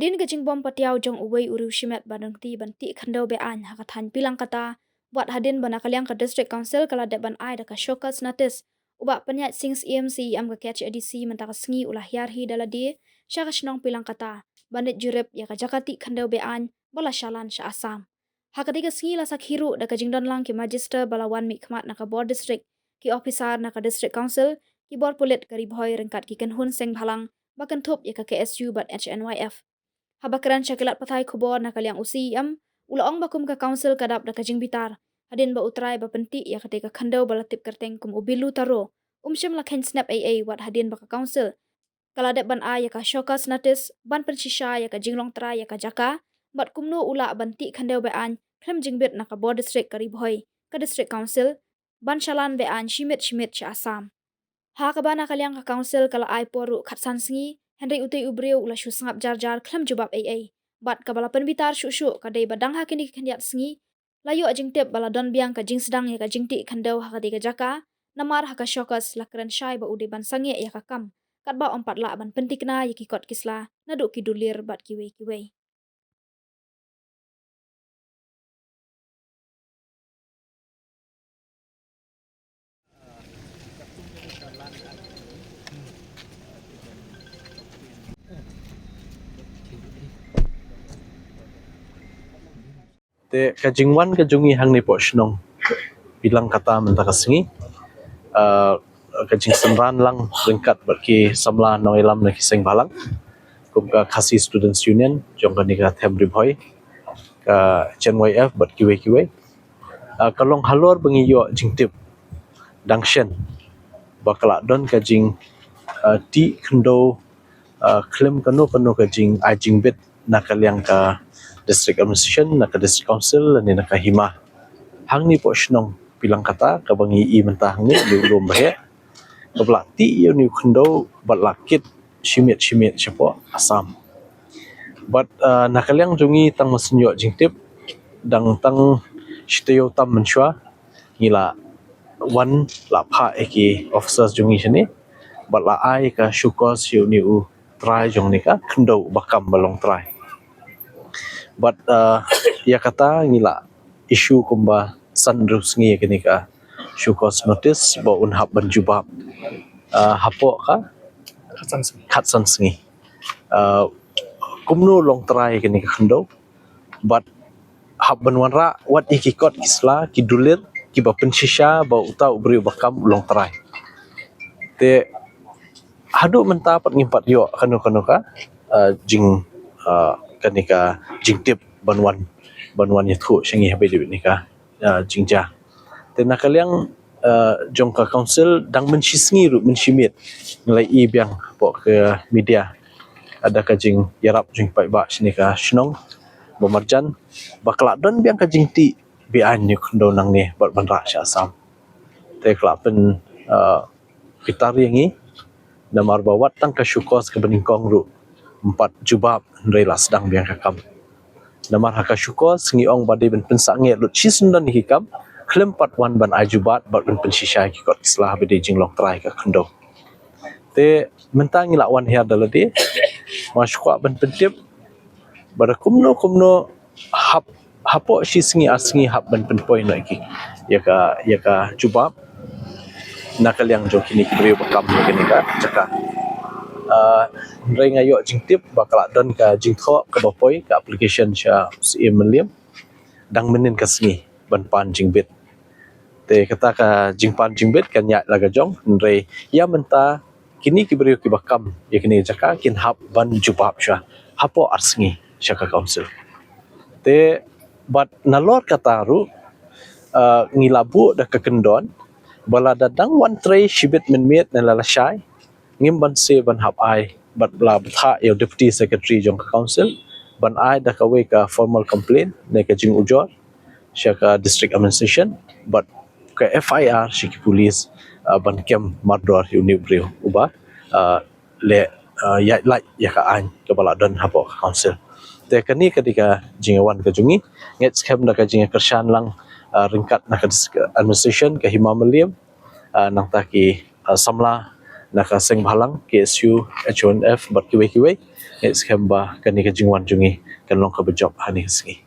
Hadin gajing bom patiau jong uwei uru shimet banangti banti khandau be an hakathan pilang kata buat hadin bana kalyang ka district council kala de ban ai da ka shokas natis uba penyat sings EMC am ka catch edisi mentaka sengi ulah yarhi daladi syaka shnong pilang kata banit jurep ya ka jakati khandau be an bala shalan sha asam hakatiga sengi la sakhiru da ka jingdon lang ki magister balawan mi khmat na ka board district ki officer na ka district council ki board pulit kari bhoi rengkat ki kenhun seng bhalang bakan thop ya ka KSU bat HNYF habakaran syakilat patai khubor na kalyang UCM ulaong bakum ka council kadap da kajing bitar hadin ba utrai ba penti ya ketika khandau balatip kerteng kum ubilu taro umsyam lakhen snap AA wat hadin ba ka council kaladet ban a ya ka shokas natis ban pensisha ya ka jinglong trai ya ka jaka bat kumno ula banti khandau ba an khlem jingbit na ka board district kari bhoi ka district council ban shalan be an shimit cha asam ha ka bana kalyang ka council kala ai poru khatsan singi Henry utai ubreu ula shu sangap jar khlem jubab AA bat ka bala penbitar shu kadai badang ha kini khendiat singi layu ajing tep bala don biang ka jing sedang ya ka jingti khandau ha ka jaka namar ha ka shokas lakran shai ba ude ban sange ya ka kam kat ba ompat la ban pentikna ya ki kot kisla naduk ki dulir bat kiwei Te kajingwan kajungi hang ni po shnong bilang kata mentaka singi kajing senran lang ringkat berki samla no ilam na kiseng balang kum ka khasi students union jong ka nika them ribhoi ka HNYF bat kiwe kalong halor bengi yo jingtip dangshen bakala don kajing ti khndo klem kanu kajing ajing bit nakalyang ka district administration na ka district council ni na ka hima hang ni po shnong bilang kata ka bangi I mentah ni lu bahe ka blati yo ni khndo balakit shimit chapo asam but nakalyang jungi tang masinyo jingtip dang tang shiteo tam menshwa ngila wan la pha eki officers jungi shini bala ai ka shukos yu ni u try jong ni ka khndo bakam balong try but ya kata ngila isu kumba sandrus ngi kini ka shukos notice bo unhab banjubab hapo ka khatsan sngi kumnu long try kini ka khndo but hab banwanra wat ikikot kisla kidulir ki ba pensisha ba uta ubri bakam long try te hadu menta pat ngimpat yo kanu ka jing kanika jingtip banwan yathu shingi habe dibit nika jingja te nakalyang jong ka council dang menshisngi ru menshimit nilai I biang po ke media ada ka jing yarap jing pai ba shinika shnong bomarjan bakla don biang ka jingti bi an ni khndo nang ni bat banra sha asam te kla pen pitar yangi namar bawat tang ka syukos ke beningkong ru empat jubab rela sedang biang kakam namar haka syukos ngi ong bade ben pensange lut chisundan hikam klem pat wan ban ajubat bat ben pensisha ki kot islah bede jinglok try ka khndo te mentang ila wan her dalade masyukwa ben pentip bar kumno hapo shisngi asngi hab ben penpoi no iki yaka jubab nakalyang jokini kibri bakam kini ka caka ring ayo jingtip bakala don ka jingtho ka bapoi ka application sha CM meliam dang menin ka sngi ban pan jingbit te kata ka jingpan jingbit kan ya laga jong re ya menta kini kibri ki bakam yakini jaka kin hab ban jubab sha hapo arsngi sha ka council te bat nalor kataru ngilabu da ka kendon bala dadang wan tray shibit minmit na lalashai ngim ban se ban hab ai bat bla batha yo deputy secretary jong council ban ai da ka we ka formal complaint ne ka jing ujor syaka district administration but ka FIR shiki police ban kem mardor uni brio uba le ya like ya ka an ka bala don habo council te kani ketika jingawan ka jungi nget scam da ka jinga kershan lang ringkat na ka administration ka hima meliam nang taki samla naka seng balang KSU H1F bat kiwe kiwe es kemba kani ka jingwan jungi kan long ka bejop hani sgi.